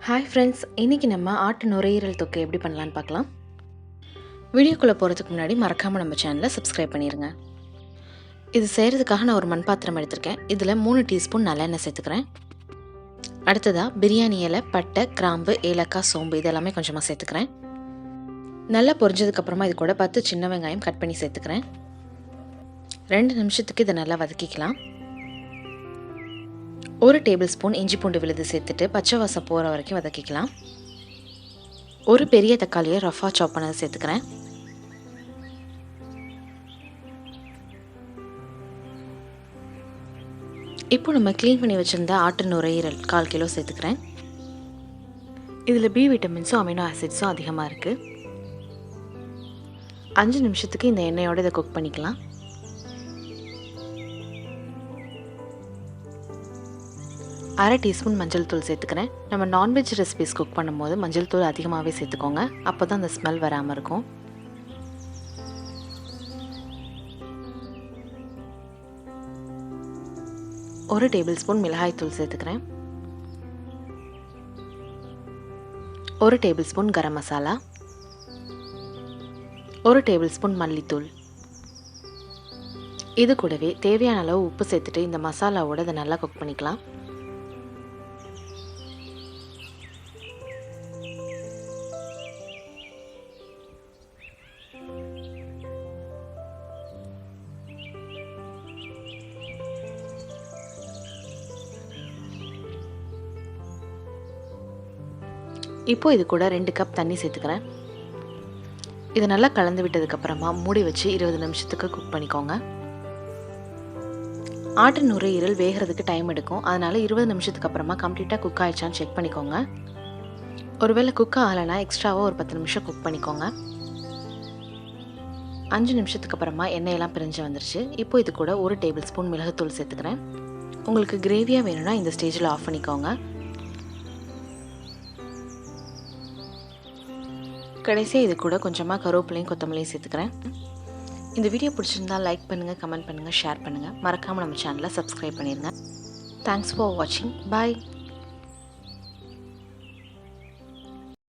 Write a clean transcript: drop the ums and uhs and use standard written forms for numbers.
Hi friends, இன்றைக்கி நம்ம ஆட்டு நுரையீரல் தொக்கு எப்படி பண்ணலான்னு பார்க்கலாம். வீடியோக்குள்ளே போகிறதுக்கு முன்னாடி மறக்காமல் நம்ம சேனலை சப்ஸ்கிரைப் பண்ணிடுங்க. இது செய்கிறதுக்காக நான் ஒரு மண் பாத்திரம் எடுத்திருக்கேன். இதில் 3 டீஸ்பூன் நல்லெண்ணெய் சேர்த்துக்கிறேன். அடுத்ததாக பிரியாணி இலை, பட்டை, கிராம்பு, ஏலக்காய், சோம்பு இதெல்லாமே கொஞ்சமாக சேர்த்துக்கிறேன். நல்லா பொரிஞ்சதுக்கப்புறமா இது கூட 10 சின்ன வெங்காயம் கட் பண்ணி சேர்த்துக்கிறேன். 2 நிமிஷத்துக்கு இதை நல்லா வதக்கிக்கலாம். 1 டேபிள் ஸ்பூன் இஞ்சி பூண்டு விழுது சேர்த்துட்டு பச்சை வாசம் போகிற வரைக்கும் வதக்கிக்கலாம். ஒரு பெரிய தக்காளியை ரஃபாக சாப் பண்ணதை சேர்த்துக்கிறேன். இப்போ நம்ம க்ளீன் பண்ணி வச்சுருந்த ஆட்டு நுரையீரல் 1/4 கிலோ சேர்த்துக்கிறேன். இதில் பி விட்டமின்ஸும் அமினோ ஆசிட்ஸும் அதிகமாக இருக்குது. 5 நிமிஷத்துக்கு இந்த எண்ணெயோடு இதை குக் பண்ணிக்கலாம். அரை டீஸ்பூன் மஞ்சள் தூள் சேர்த்துக்கிறேன். நம்ம நான்வெஜ் ரெசிபிஸ் குக் பண்ணும்போது மஞ்சள் தூள் அதிகமாகவே சேர்த்துக்கோங்க. அப்போ தான் அந்த ஸ்மெல் வராமல் இருக்கும். ஒரு டேபிள் ஸ்பூன் மிளகாய் தூள் சேர்த்துக்கிறேன். 1 table spoon garam masala, 1 table spoon மல்லித்தூள். இது கூடவே தேவையான அளவு உப்பு சேர்த்துட்டு இந்த மசாலாவோட இதை நல்லா குக் பண்ணிக்கலாம். இப்போ இது கூட 2 கப் தண்ணி சேர்த்துக்கிறேன். இதை நல்லா கலந்து விட்டதுக்கப்புறமா மூடி வச்சு 20 நிமிஷத்துக்கு குக் பண்ணிக்கோங்க. ஆட்டு நுரையீரல் வேகிறதுக்கு டைம் எடுக்கும். அதனால் 20 நிமிஷத்துக்கு அப்புறமா கம்ப்ளீட்டாக குக் ஆகிடுச்சான்னு செக் பண்ணிக்கோங்க. ஒருவேளை குக் ஆகலைன்னா எக்ஸ்ட்ராவாக ஒரு 10 நிமிஷம் குக் பண்ணிக்கோங்க. 5 நிமிஷத்துக்கு அப்புறமா எண்ணெயெல்லாம் பிரிஞ்சு வந்துருச்சு. இப்போ இது கூட 1 டேபிள் ஸ்பூன் மிளகுத்தூள் சேர்த்துக்கிறேன். உங்களுக்கு கிரேவியாக வேணும்னா இந்த ஸ்டேஜில் ஆஃப் பண்ணிக்கோங்க. கடைசியாக இது கூட கொஞ்சமாக கருவேப்பிலையும் கொத்தமல்லியும் சேர்த்துக்கிறேன். இந்த வீடியோ பிடிச்சிருந்தால் லைக் பண்ணுங்கள், கமெண்ட் பண்ணுங்கள், ஷேர் பண்ணுங்கள். மறக்காமல் நம்ம சேனலை சப்ஸ்கிரைப் பண்ணிடுங்க. தேங்க்ஸ் ஃபார் வாட்சிங். பாய்.